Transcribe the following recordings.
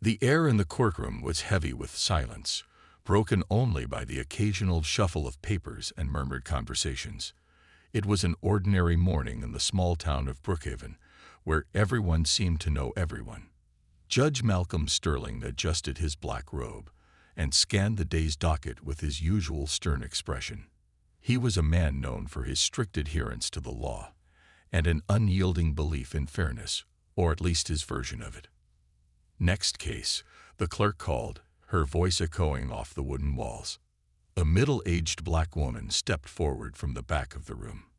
The air in the courtroom was heavy with silence, broken only by the occasional shuffle of papers and murmured conversations. It was an ordinary morning in the small town of Brookhaven, where everyone seemed to know everyone. Judge Malcolm Sterling adjusted his black robe and scanned the day's docket with his usual stern expression. He was a man known for his strict adherence to the law and an unyielding belief in fairness, or at least his version of it. "Next case," the clerk called, her voice echoing off the wooden walls. A middle-aged black woman stepped forward from the back of the room.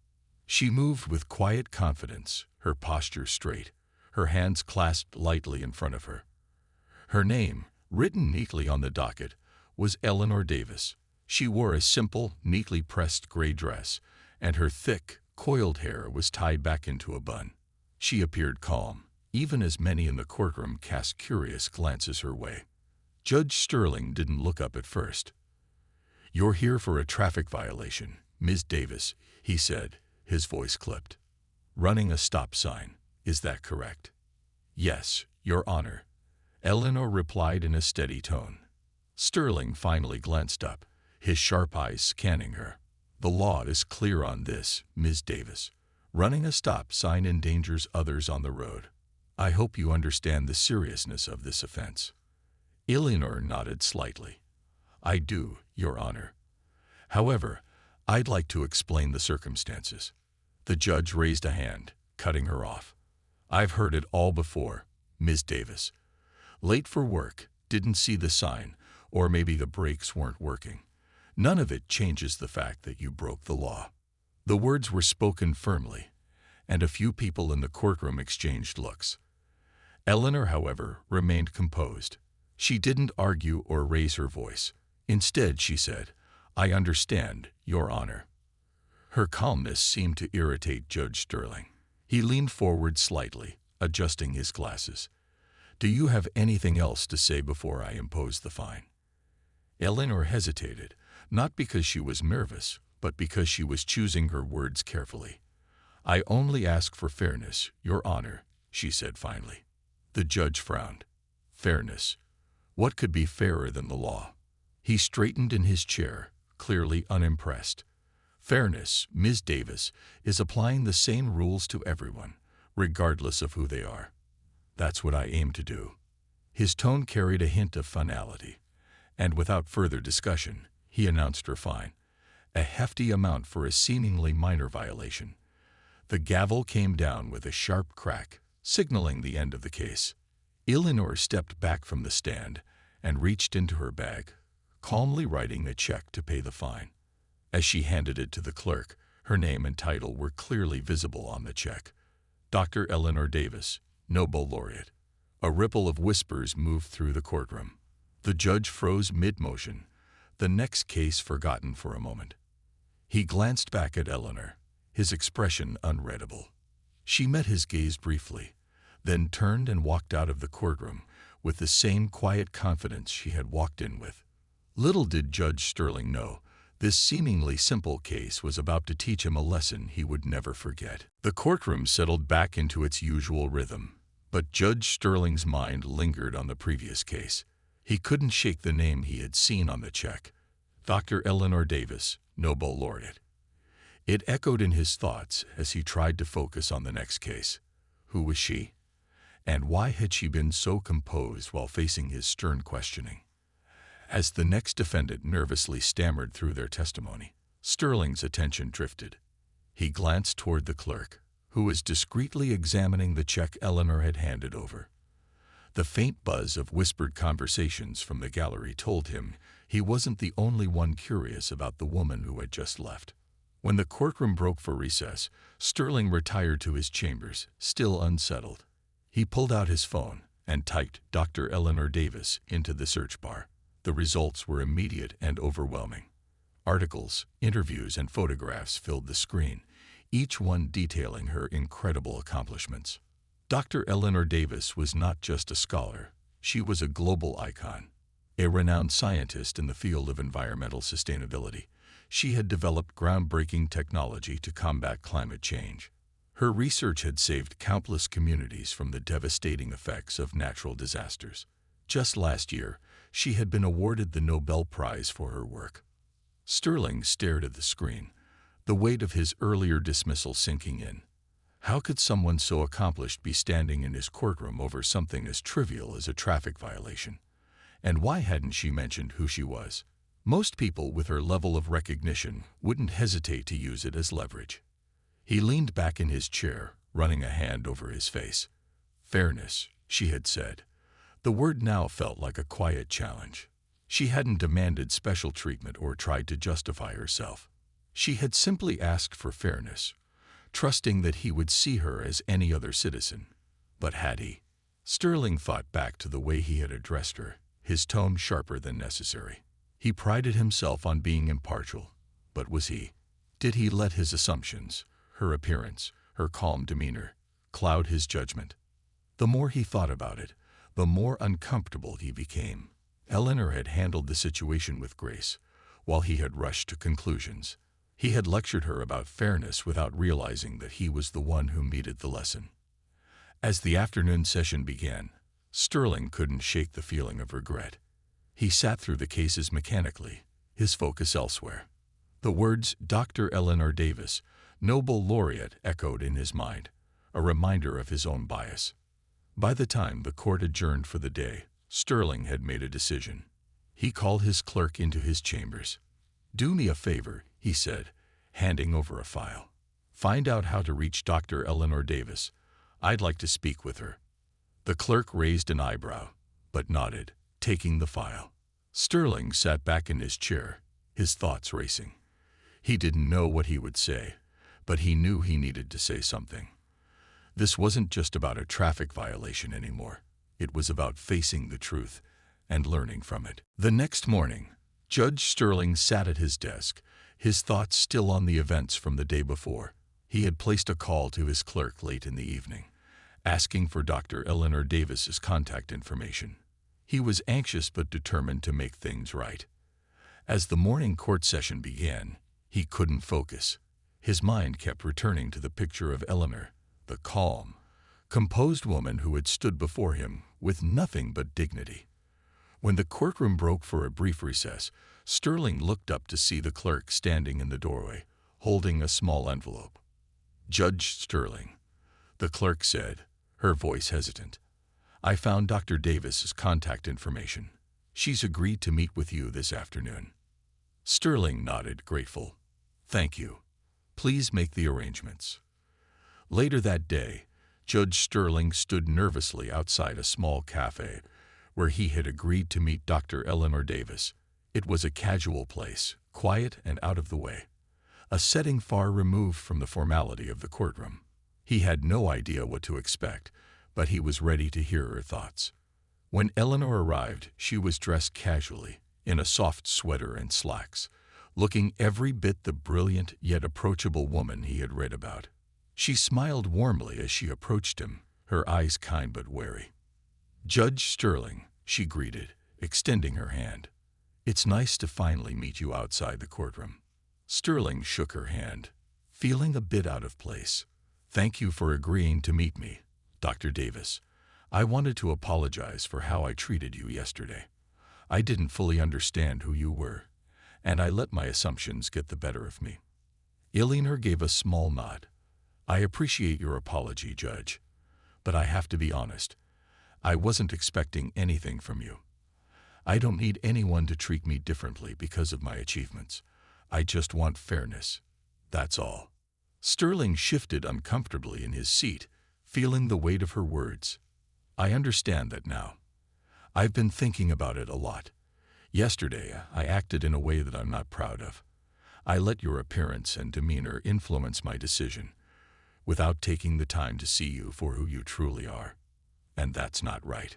She moved with quiet confidence, her posture straight, her hands clasped lightly in front of her. Her name, written neatly on the docket, was Eleanor Davis. She wore a simple, neatly pressed gray dress, and her thick, coiled hair was tied back into a bun. She appeared calm, even as many in the courtroom cast curious glances her way. Judge Sterling didn't look up at first. "You're here for a traffic violation, Ms. Davis," he said, his voice clipped. "Running a stop sign, is that correct?" "Yes, Your Honor," Eleanor replied in a steady tone. Sterling finally glanced up, his sharp eyes scanning her. "The law is clear on this, Ms. Davis. Running a stop sign endangers others on the road. I hope you understand the seriousness of this offense." Eleanor nodded slightly. "I do, Your Honor. However, I'd like to explain the circumstances." The judge raised a hand, cutting her off. "I've heard it all before, Ms. Davis. Late for work, didn't see the sign, or maybe the brakes weren't working. None of it changes the fact that you broke the law." The words were spoken firmly, and a few people in the courtroom exchanged looks. Eleanor, however, remained composed. She didn't argue or raise her voice. Instead, she said, "I understand, Your Honor." Her calmness seemed to irritate Judge Sterling. He leaned forward slightly, adjusting his glasses. "Do you have anything else to say before I impose the fine?" Eleanor hesitated, not because she was nervous, but because she was choosing her words carefully. "I only ask for fairness, Your Honor," she said finally. The judge frowned. Fairness. What could be fairer than the law? He straightened in his chair, clearly unimpressed. "Fairness, Ms. Davis, is applying the same rules to everyone, regardless of who they are. That's what I aim to do." His tone carried a hint of finality, and without further discussion, he announced her fine, a hefty amount for a seemingly minor violation. The gavel came down with a sharp crack, signaling the end of the case. Eleanor stepped back from the stand and reached into her bag, calmly writing a check to pay the fine. As she handed it to the clerk, her name and title were clearly visible on the check. Dr. Eleanor Davis, Nobel laureate. A ripple of whispers moved through the courtroom. The judge froze mid-motion, the next case forgotten for a moment. He glanced back at Eleanor, his expression unreadable. She met his gaze briefly, then turned and walked out of the courtroom with the same quiet confidence she had walked in with. Little did Judge Sterling know, this seemingly simple case was about to teach him a lesson he would never forget. The courtroom settled back into its usual rhythm, but Judge Sterling's mind lingered on the previous case. He couldn't shake the name he had seen on the check. Dr. Eleanor Davis, Nobel laureate. It echoed in his thoughts as he tried to focus on the next case. Who was she? And why had she been so composed while facing his stern questioning? As the next defendant nervously stammered through their testimony, Sterling's attention drifted. He glanced toward the clerk, who was discreetly examining the check Eleanor had handed over. The faint buzz of whispered conversations from the gallery told him he wasn't the only one curious about the woman who had just left. When the courtroom broke for recess, Sterling retired to his chambers, still unsettled. He pulled out his phone and typed Dr. Eleanor Davis into the search bar. The results were immediate and overwhelming. Articles, interviews, and photographs filled the screen, each one detailing her incredible accomplishments. Dr. Eleanor Davis was not just a scholar, she was a global icon. A renowned scientist in the field of environmental sustainability, she had developed groundbreaking technology to combat climate change. Her research had saved countless communities from the devastating effects of natural disasters. Just last year, she had been awarded the Nobel Prize for her work. Sterling stared at the screen, the weight of his earlier dismissal sinking in. How could someone so accomplished be standing in his courtroom over something as trivial as a traffic violation? And why hadn't she mentioned who she was? Most people with her level of recognition wouldn't hesitate to use it as leverage. He leaned back in his chair, running a hand over his face. Fairness, she had said. The word now felt like a quiet challenge. She hadn't demanded special treatment or tried to justify herself. She had simply asked for fairness, trusting that he would see her as any other citizen. But had he? Sterling thought back to the way he had addressed her, his tone sharper than necessary. He prided himself on being impartial, but was he? Did he let his assumptions, her appearance, her calm demeanor, cloud his judgment? The more he thought about it, the more uncomfortable he became. Eleanor had handled the situation with grace, while he had rushed to conclusions. He had lectured her about fairness without realizing that he was the one who needed the lesson. As the afternoon session began, Sterling couldn't shake the feeling of regret. He sat through the cases mechanically, his focus elsewhere. The words Dr. Eleanor Davis, Nobel laureate, echoed in his mind, a reminder of his own bias. By the time the court adjourned for the day, Sterling had made a decision. He called his clerk into his chambers. "Do me a favor," he said, handing over a file. "Find out how to reach Dr. Eleanor Davis. I'd like to speak with her." The clerk raised an eyebrow, but nodded, taking the file. Sterling sat back in his chair, his thoughts racing. He didn't know what he would say, but he knew he needed to say something. This wasn't just about a traffic violation anymore. It was about facing the truth and learning from it. The next morning, Judge Sterling sat at his desk, his thoughts still on the events from the day before. He had placed a call to his clerk late in the evening, asking for Dr. Eleanor Davis's contact information. He was anxious but determined to make things right. As the morning court session began, he couldn't focus. His mind kept returning to the picture of Eleanor, the calm, composed woman who had stood before him with nothing but dignity. When the courtroom broke for a brief recess, Sterling looked up to see the clerk standing in the doorway, holding a small envelope. "Judge Sterling," the clerk said, her voice hesitant. "I found Dr. Davis's contact information. She's agreed to meet with you this afternoon." Sterling nodded, grateful. "Thank you. Please make the arrangements." Later that day, Judge Sterling stood nervously outside a small cafe where he had agreed to meet Dr. Eleanor Davis. It was a casual place, quiet and out of the way, a setting far removed from the formality of the courtroom. He had no idea what to expect, but he was ready to hear her thoughts. When Eleanor arrived, she was dressed casually, in a soft sweater and slacks, looking every bit the brilliant yet approachable woman he had read about. She smiled warmly as she approached him, her eyes kind but wary. "Judge Sterling," she greeted, extending her hand. "It's nice to finally meet you outside the courtroom." Sterling shook her hand, feeling a bit out of place. "Thank you for agreeing to meet me, Dr. Davis. I wanted to apologize for how I treated you yesterday. I didn't fully understand who you were, and I let my assumptions get the better of me." Eleanor gave a small nod. "I appreciate your apology, Judge, but I have to be honest. I wasn't expecting anything from you. I don't need anyone to treat me differently because of my achievements. I just want fairness. That's all." Sterling shifted uncomfortably in his seat, feeling the weight of her words. "I understand that now. I've been thinking about it a lot. Yesterday, I acted in a way that I'm not proud of. I let your appearance and demeanor influence my decision, without taking the time to see you for who you truly are. And that's not right."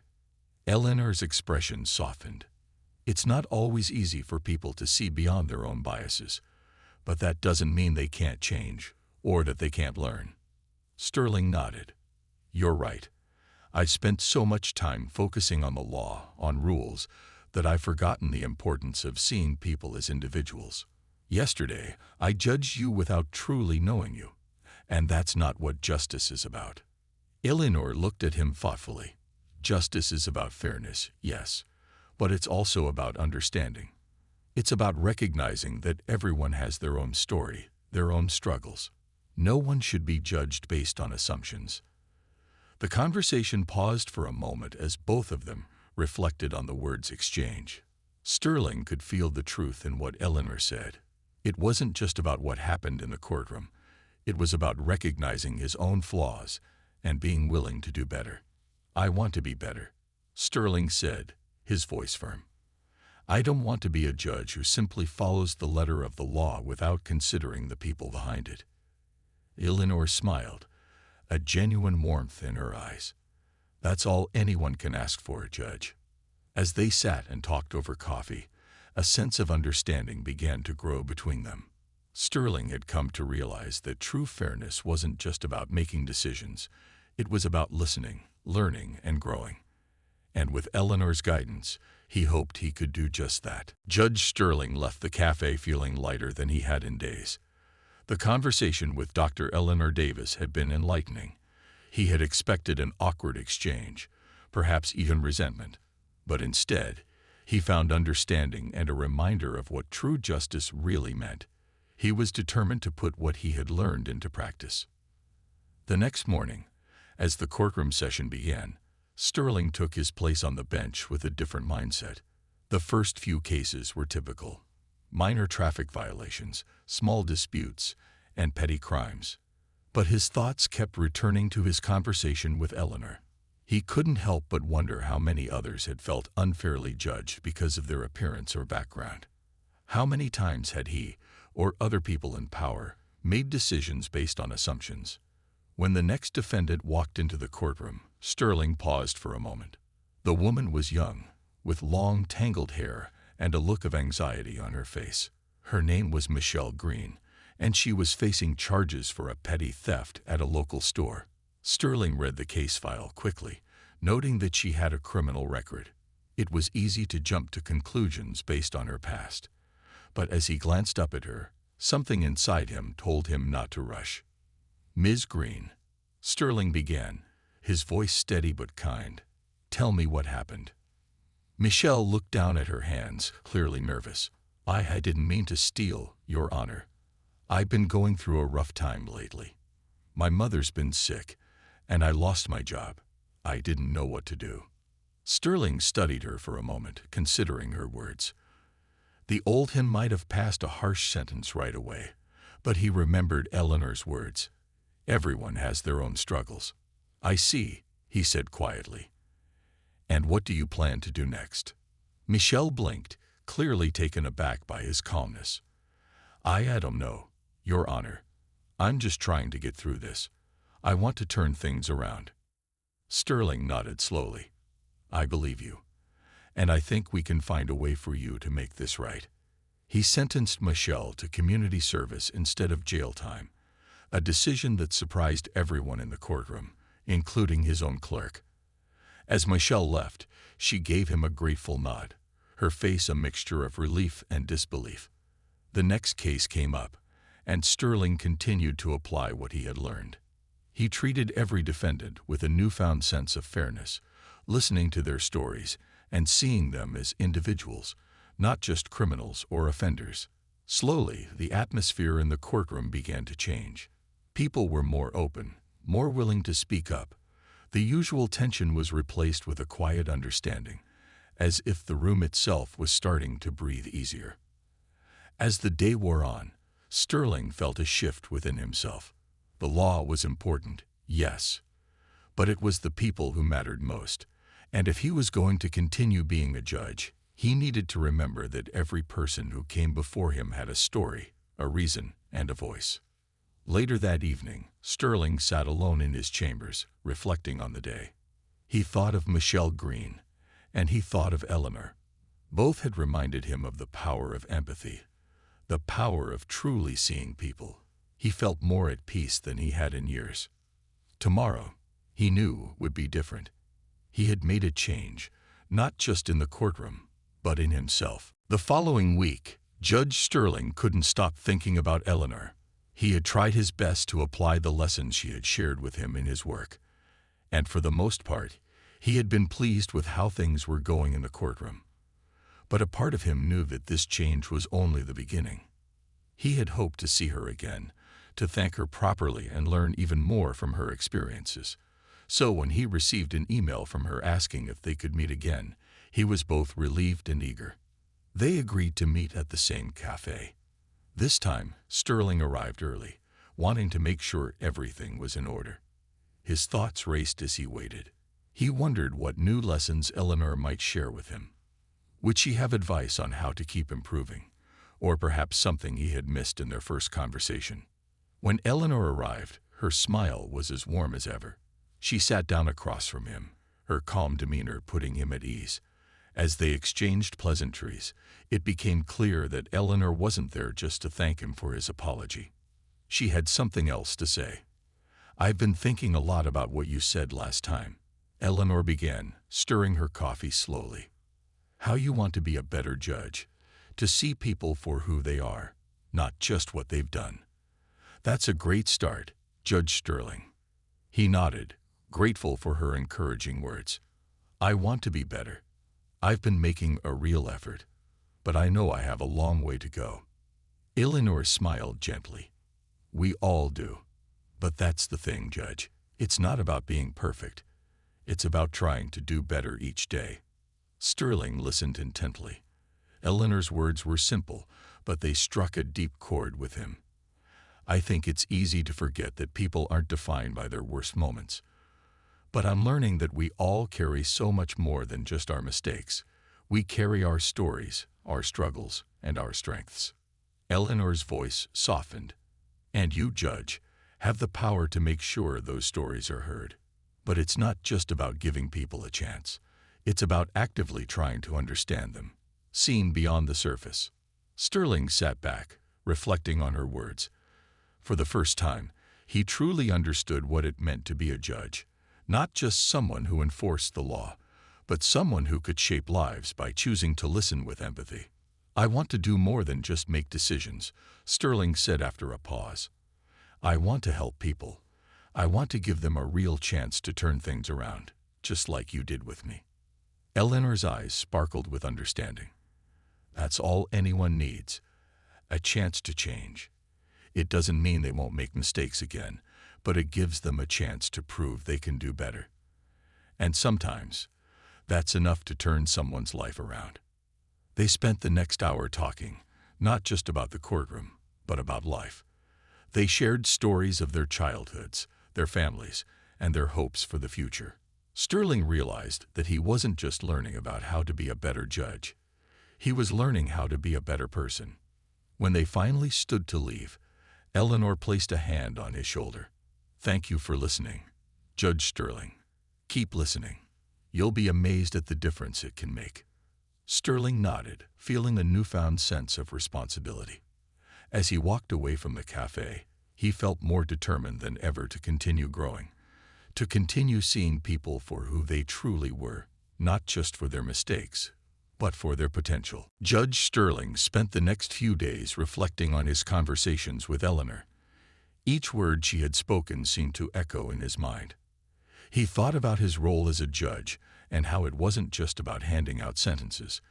Eleanor's expression softened. It's not always easy for people to see beyond their own biases, but that doesn't mean they can't change, or that they can't learn. Sterling nodded. "You're right. I've spent so much time focusing on the law, on rules, that I've forgotten the importance of seeing people as individuals. Yesterday, I judged you without truly knowing you, and that's not what justice is about." Eleanor looked at him thoughtfully. Justice is about fairness, yes, but it's also about understanding. It's about recognizing that everyone has their own story, their own struggles. No one should be judged based on assumptions. The conversation paused for a moment as both of them reflected on the words exchange. Sterling could feel the truth in what Eleanor said. It wasn't just about what happened in the courtroom. It was about recognizing his own flaws and being willing to do better. "I want to be better," Sterling said, his voice firm. "I don't want to be a judge who simply follows the letter of the law without considering the people behind it." Eleanor smiled, a genuine warmth in her eyes. "That's all anyone can ask for, Judge." As they sat and talked over coffee, a sense of understanding began to grow between them. Sterling had come to realize that true fairness wasn't just about making decisions. It was about listening, learning, and growing. And with Eleanor's guidance, he hoped he could do just that. Judge Sterling left the cafe feeling lighter than he had in days. The conversation with Dr. Eleanor Davis had been enlightening. He had expected an awkward exchange, perhaps even resentment, but instead, he found understanding and a reminder of what true justice really meant. He was determined to put what he had learned into practice. The next morning, as the courtroom session began, Sterling took his place on the bench with a different mindset. The first few cases were typical: minor traffic violations, small disputes, and petty crimes. But his thoughts kept returning to his conversation with Eleanor. He couldn't help but wonder how many others had felt unfairly judged because of their appearance or background. How many times had he, or other people in power, made decisions based on assumptions? When the next defendant walked into the courtroom, Sterling paused for a moment. The woman was young, with long, tangled hair and a look of anxiety on her face. Her name was Michelle Green, and she was facing charges for a petty theft at a local store. Sterling read the case file quickly, noting that she had a criminal record. It was easy to jump to conclusions based on her past. But as he glanced up at her, something inside him told him not to rush. "Ms. Green," Sterling began, his voice steady but kind, "tell me what happened." Michelle looked down at her hands, clearly nervous. I didn't mean to steal, Your Honor. I've been going through a rough time lately. My mother's been sick, and I lost my job. I didn't know what to do." Sterling studied her for a moment, considering her words. The old him might have passed a harsh sentence right away, but he remembered Eleanor's words. "Everyone has their own struggles." "I see," he said quietly. "And what do you plan to do next?" Michelle blinked, clearly taken aback by his calmness. I don't know, Your Honor. I'm just trying to get through this. I want to turn things around." Sterling nodded slowly. "I believe you, and I think we can find a way for you to make this right." He sentenced Michelle to community service instead of jail time, a decision that surprised everyone in the courtroom, including his own clerk. As Michelle left, she gave him a grateful nod, her face a mixture of relief and disbelief. The next case came up, and Sterling continued to apply what he had learned. He treated every defendant with a newfound sense of fairness, listening to their stories and seeing them as individuals, not just criminals or offenders. Slowly, the atmosphere in the courtroom began to change. People were more open, more willing to speak up. The usual tension was replaced with a quiet understanding, as if the room itself was starting to breathe easier. As the day wore on, Sterling felt a shift within himself. The law was important, yes, but it was the people who mattered most. And if he was going to continue being a judge, he needed to remember that every person who came before him had a story, a reason, and a voice. Later that evening, Sterling sat alone in his chambers, reflecting on the day. He thought of Michelle Green, and he thought of Eleanor. Both had reminded him of the power of empathy, the power of truly seeing people. He felt more at peace than he had in years. Tomorrow, he knew, would be different. He had made a change, not just in the courtroom, but in himself. The following week, Judge Sterling couldn't stop thinking about Eleanor. He had tried his best to apply the lessons she had shared with him in his work, and for the most part, He had been pleased with how things were going in the courtroom, but a part of him knew that this change was only the beginning. He had hoped to see her again, to thank her properly and learn even more from her experiences. So when he received an email from her asking if they could meet again, he was both relieved and eager. They agreed to meet at the same cafe. This time, Sterling arrived early, wanting to make sure everything was in order. His thoughts raced as he waited. He wondered what new lessons Eleanor might share with him. Would she have advice on how to keep improving, or perhaps something he had missed in their first conversation? When Eleanor arrived, her smile was as warm as ever. She sat down across from him, her calm demeanor putting him at ease. As they exchanged pleasantries, it became clear that Eleanor wasn't there just to thank him for his apology. She had something else to say. "I've been thinking a lot about what you said last time," Eleanor began, stirring her coffee slowly. "How you want to be a better judge, to see people for who they are, not just what they've done. That's a great start, Judge Sterling." He nodded, grateful for her encouraging words. "I want to be better. I've been making a real effort, but I know I have a long way to go." Eleanor smiled gently. "We all do. But that's the thing, Judge. It's not about being perfect. It's about trying to do better each day." Sterling listened intently. Eleanor's words were simple, but they struck a deep chord with him. "I think it's easy to forget that people aren't defined by their worst moments. But I'm learning that we all carry so much more than just our mistakes. We carry our stories, our struggles, and our strengths." Eleanor's voice softened. "And you, Judge, have the power to make sure those stories are heard. But it's not just about giving people a chance. It's about actively trying to understand them, seeing beyond the surface." Sterling sat back, reflecting on her words. For the first time, he truly understood what it meant to be a judge. Not just someone who enforced the law, but someone who could shape lives by choosing to listen with empathy. "I want to do more than just make decisions," Sterling said after a pause. "I want to help people. I want to give them a real chance to turn things around, just like you did with me." Eleanor's eyes sparkled with understanding. "That's all anyone needs, a chance to change. It doesn't mean they won't make mistakes again, but it gives them a chance to prove they can do better. And sometimes, that's enough to turn someone's life around." They spent the next hour talking, not just about the courtroom, but about life. They shared stories of their childhoods, their families, and their hopes for the future. Sterling realized that he wasn't just learning about how to be a better judge. He was learning how to be a better person. When they finally stood to leave, Eleanor placed a hand on his shoulder. "Thank you for listening, Judge Sterling. Keep listening. You'll be amazed at the difference it can make." Sterling nodded, feeling a newfound sense of responsibility. As he walked away from the cafe, he felt more determined than ever to continue growing, to continue seeing people for who they truly were, not just for their mistakes, but for their potential. Judge Sterling spent the next few days reflecting on his conversations with Eleanor. Each word she had spoken seemed to echo in his mind. He thought about his role as a judge and how it wasn't just about handing out sentences.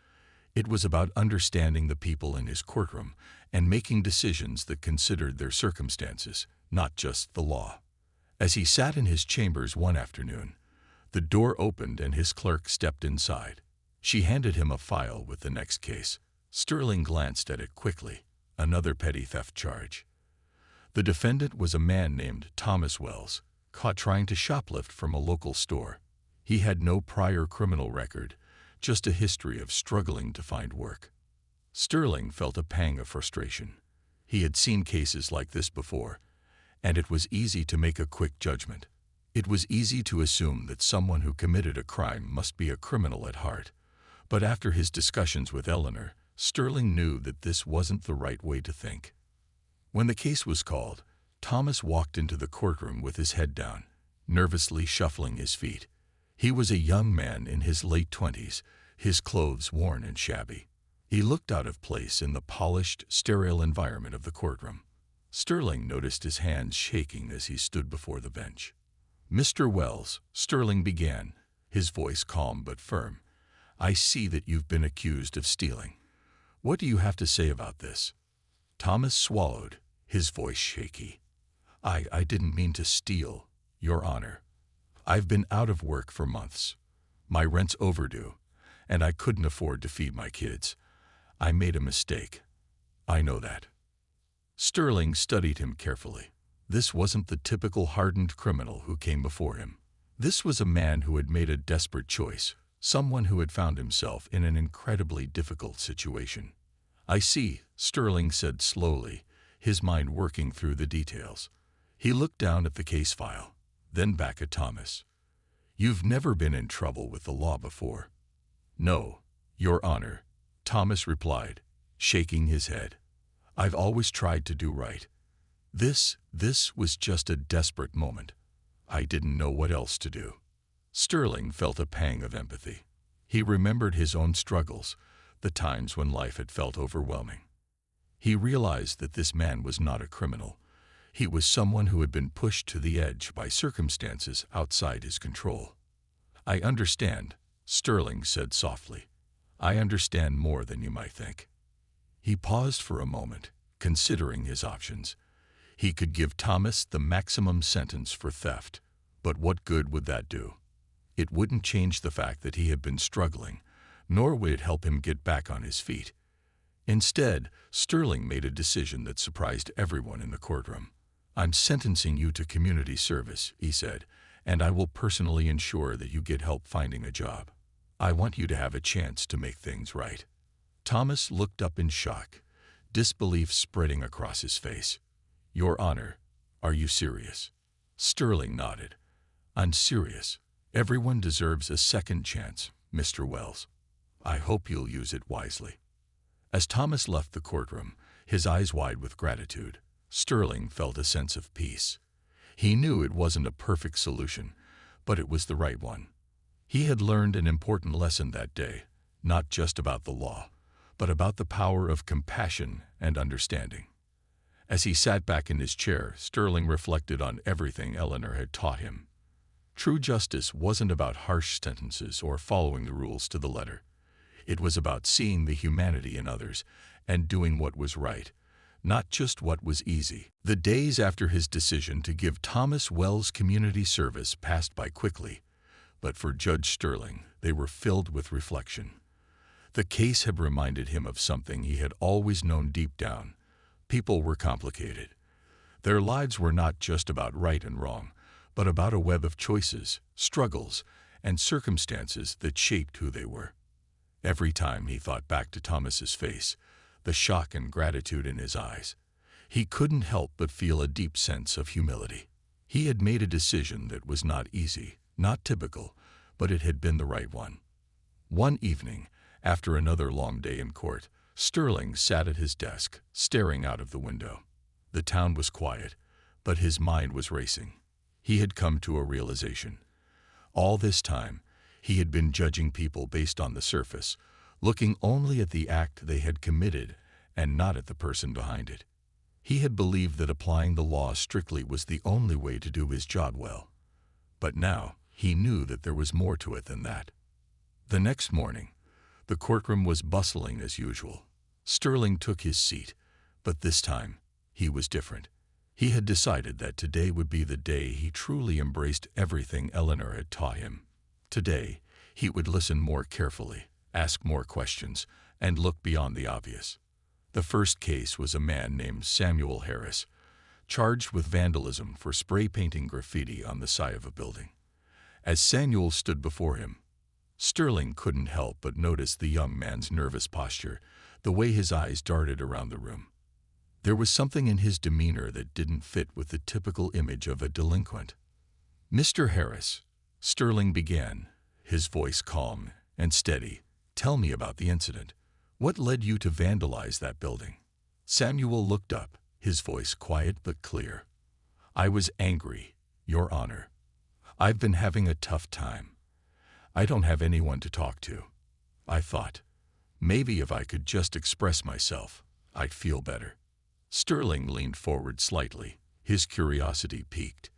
It was about understanding the people in his courtroom and making decisions that considered their circumstances, not just the law. As he sat in his chambers one afternoon, the door opened and his clerk stepped inside. She handed him a file with the next case. Sterling glanced at it quickly. Another petty theft charge. The defendant was a man named Thomas Wells, caught trying to shoplift from a local store. He had no prior criminal record, just a history of struggling to find work. Sterling felt a pang of frustration. He had seen cases like this before, and it was easy to make a quick judgment. It was easy to assume that someone who committed a crime must be a criminal at heart. But after his discussions with Eleanor, Sterling knew that this wasn't the right way to think. When the case was called, Thomas walked into the courtroom with his head down, nervously shuffling his feet. He was a young man in his late 20s, his clothes worn and shabby. He looked out of place in the polished, sterile environment of the courtroom. Sterling noticed his hands shaking as he stood before the bench. "Mr. Wells," Sterling began, his voice calm but firm. "I see that you've been accused of stealing. What do you have to say about this?" Thomas swallowed, his voice shaky. I didn't mean to steal, Your Honor. I've been out of work for months. My rent's overdue, and I couldn't afford to feed my kids. I made a mistake. I know that." Sterling studied him carefully. This wasn't the typical hardened criminal who came before him. This was a man who had made a desperate choice, someone who had found himself in an incredibly difficult situation. "I see," Sterling said slowly, his mind working through the details. He looked down at the case file, then back at Thomas. "You've never been in trouble with the law before." "No, Your Honor," Thomas replied, shaking his head. "I've always tried to do right. This was just a desperate moment. I didn't know what else to do." Sterling felt a pang of empathy. He remembered his own struggles, the times when life had felt overwhelming. He realized that this man was not a criminal. He was someone who had been pushed to the edge by circumstances outside his control. "I understand," Sterling said softly. "I understand more than you might think." He paused for a moment, considering his options. He could give Thomas the maximum sentence for theft, but what good would that do? It wouldn't change the fact that he had been struggling, nor would it help him get back on his feet. Instead, Sterling made a decision that surprised everyone in the courtroom. "I'm sentencing you to community service," he said, "and I will personally ensure that you get help finding a job. I want you to have a chance to make things right." Thomas looked up in shock, disbelief spreading across his face. "Your Honor, are you serious?" Sterling nodded. "I'm serious. Everyone deserves a second chance, Mr. Wells. I hope you'll use it wisely." As Thomas left the courtroom, his eyes wide with gratitude, Sterling felt a sense of peace. He knew it wasn't a perfect solution, but it was the right one. He had learned an important lesson that day, not just about the law, but about the power of compassion and understanding. As he sat back in his chair, Sterling reflected on everything Eleanor had taught him. True justice wasn't about harsh sentences or following the rules to the letter. It was about seeing the humanity in others and doing what was right, not just what was easy. The days after his decision to give Thomas Wells community service passed by quickly, but for Judge Sterling, they were filled with reflection. The case had reminded him of something he had always known deep down. People were complicated. Their lives were not just about right and wrong, but about a web of choices, struggles, and circumstances that shaped who they were. Every time he thought back to Thomas's face, the shock and gratitude in his eyes, he couldn't help but feel a deep sense of humility. He had made a decision that was not easy, not typical, but it had been the right one. One evening, after another long day in court, Sterling sat at his desk, staring out of the window. The town was quiet, but his mind was racing. He had come to a realization. All this time, he had been judging people based on the surface, looking only at the act they had committed and not at the person behind it. He had believed that applying the law strictly was the only way to do his job well. But now, he knew that there was more to it than that. The next morning, the courtroom was bustling as usual. Sterling took his seat, but this time, he was different. He had decided that today would be the day he truly embraced everything Eleanor had taught him. Today, he would listen more carefully, ask more questions, and look beyond the obvious. The first case was a man named Samuel Harris, charged with vandalism for spray painting graffiti on the side of a building. As Samuel stood before him, Sterling couldn't help but notice the young man's nervous posture, the way his eyes darted around the room. There was something in his demeanor that didn't fit with the typical image of a delinquent. "Mr. Harris," Sterling began, his voice calm and steady, "tell me about the incident. What led you to vandalize that building?" Samuel looked up, his voice quiet but clear. "I was angry, Your Honor. I've been having a tough time. I don't have anyone to talk to. I thought, maybe if I could just express myself, I'd feel better." Sterling leaned forward slightly, his curiosity piqued.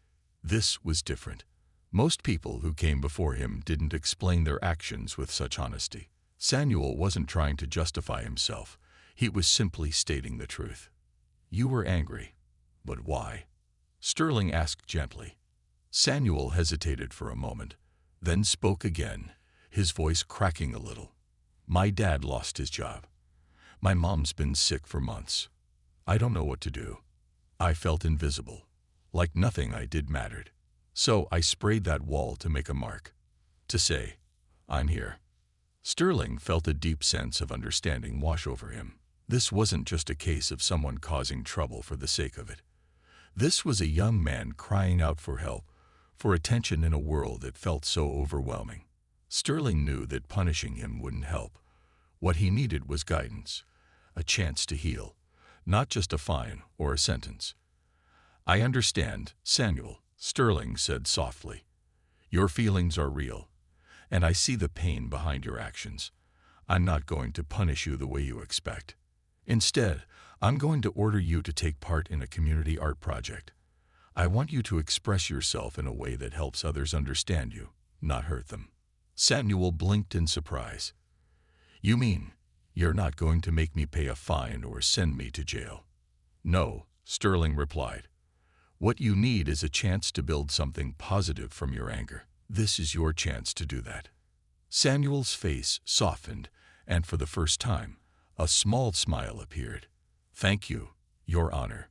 This was different. Most people who came before him didn't explain their actions with such honesty. Samuel wasn't trying to justify himself. He was simply stating the truth. "You were angry. But why?" Sterling asked gently. Samuel hesitated for a moment, then spoke again, his voice cracking a little. "My dad lost his job. My mom's been sick for months. I don't know what to do. I felt invisible, like nothing I did mattered. So I sprayed that wall to make a mark, to say, 'I'm here.'" Sterling felt a deep sense of understanding wash over him. This wasn't just a case of someone causing trouble for the sake of it. This was a young man crying out for help, for attention in a world that felt so overwhelming. Sterling knew that punishing him wouldn't help. What he needed was guidance, a chance to heal, not just a fine or a sentence. "I understand, Samuel," Sterling said softly. "Your feelings are real, and I see the pain behind your actions. I'm not going to punish you the way you expect. Instead, I'm going to order you to take part in a community art project. I want you to express yourself in a way that helps others understand you, not hurt them." Samuel blinked in surprise. "You mean you're not going to make me pay a fine or send me to jail?" "No," Sterling replied. "What you need is a chance to build something positive from your anger. This is your chance to do that." Samuel's face softened, and for the first time, a small smile appeared. "Thank you, Your Honor."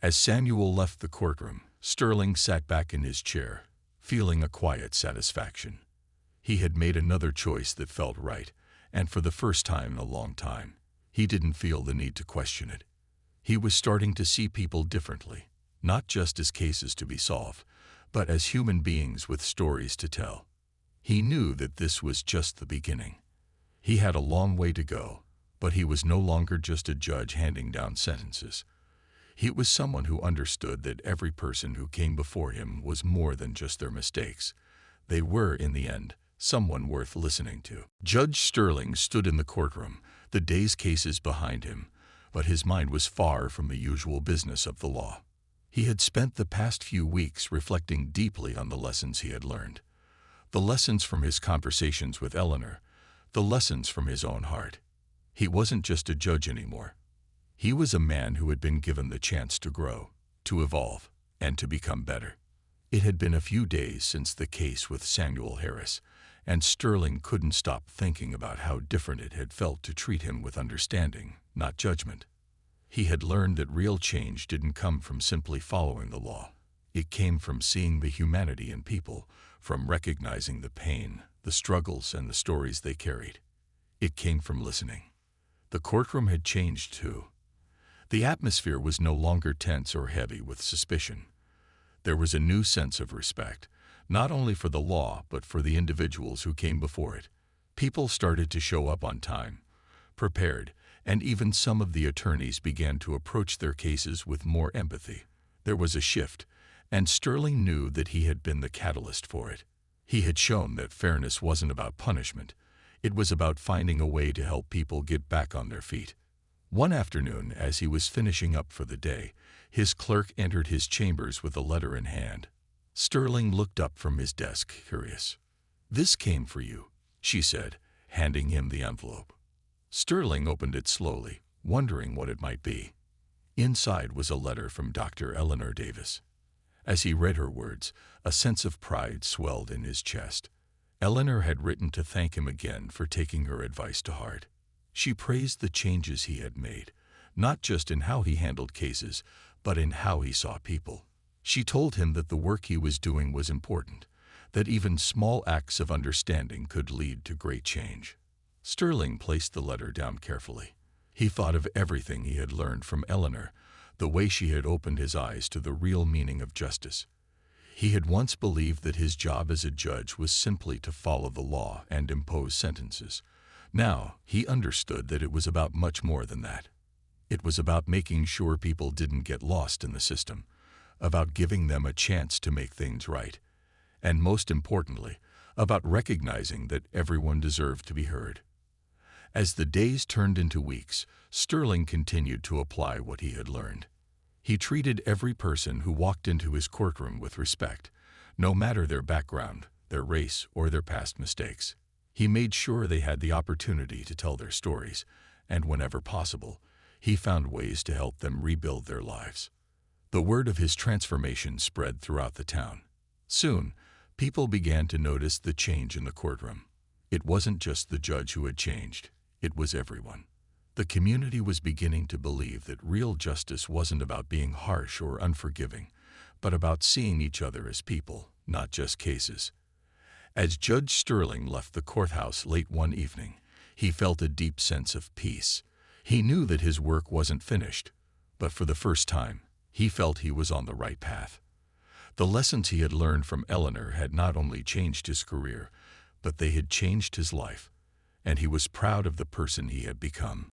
As Samuel left the courtroom, Sterling sat back in his chair, feeling a quiet satisfaction. He had made another choice that felt right, and for the first time in a long time, he didn't feel the need to question it. He was starting to see people differently, not just as cases to be solved, but as human beings with stories to tell. He knew that this was just the beginning. He had a long way to go, but he was no longer just a judge handing down sentences. He was someone who understood that every person who came before him was more than just their mistakes. They were, in the end, someone worth listening to. Judge Sterling stood in the courtroom, the day's cases behind him, but his mind was far from the usual business of the law. He had spent the past few weeks reflecting deeply on the lessons he had learned. The lessons from his conversations with Eleanor, the lessons from his own heart. He wasn't just a judge anymore. He was a man who had been given the chance to grow, to evolve, and to become better. It had been a few days since the case with Samuel Harris, and Sterling couldn't stop thinking about how different it had felt to treat him with understanding, not judgment. He had learned that real change didn't come from simply following the law. It came from seeing the humanity in people, from recognizing the pain, the struggles, and the stories they carried. It came from listening. The courtroom had changed too. The atmosphere was no longer tense or heavy with suspicion. There was a new sense of respect, not only for the law but for the individuals who came before it. People started to show up on time, prepared, and even some of the attorneys began to approach their cases with more empathy. There was a shift, and Sterling knew that he had been the catalyst for it. He had shown that fairness wasn't about punishment. It was about finding a way to help people get back on their feet. One afternoon, as he was finishing up for the day, his clerk entered his chambers with a letter in hand. Sterling looked up from his desk, curious. "This came for you," she said, handing him the envelope. Sterling opened it slowly, wondering what it might be. Inside was a letter from Dr. Eleanor Davis. As he read her words, a sense of pride swelled in his chest. Eleanor had written to thank him again for taking her advice to heart. She praised the changes he had made, not just in how he handled cases, but in how he saw people. She told him that the work he was doing was important, that even small acts of understanding could lead to great change. Sterling placed the letter down carefully. He thought of everything he had learned from Eleanor, the way she had opened his eyes to the real meaning of justice. He had once believed that his job as a judge was simply to follow the law and impose sentences. Now, he understood that it was about much more than that. It was about making sure people didn't get lost in the system, about giving them a chance to make things right, and most importantly, about recognizing that everyone deserved to be heard. As the days turned into weeks, Sterling continued to apply what he had learned. He treated every person who walked into his courtroom with respect, no matter their background, their race, or their past mistakes. He made sure they had the opportunity to tell their stories, and whenever possible, he found ways to help them rebuild their lives. The word of his transformation spread throughout the town. Soon, people began to notice the change in the courtroom. It wasn't just the judge who had changed, it was everyone. The community was beginning to believe that real justice wasn't about being harsh or unforgiving, but about seeing each other as people, not just cases. As Judge Sterling left the courthouse late one evening, he felt a deep sense of peace. He knew that his work wasn't finished, but for the first time, he felt he was on the right path. The lessons he had learned from Eleanor had not only changed his career, but they had changed his life, and he was proud of the person he had become.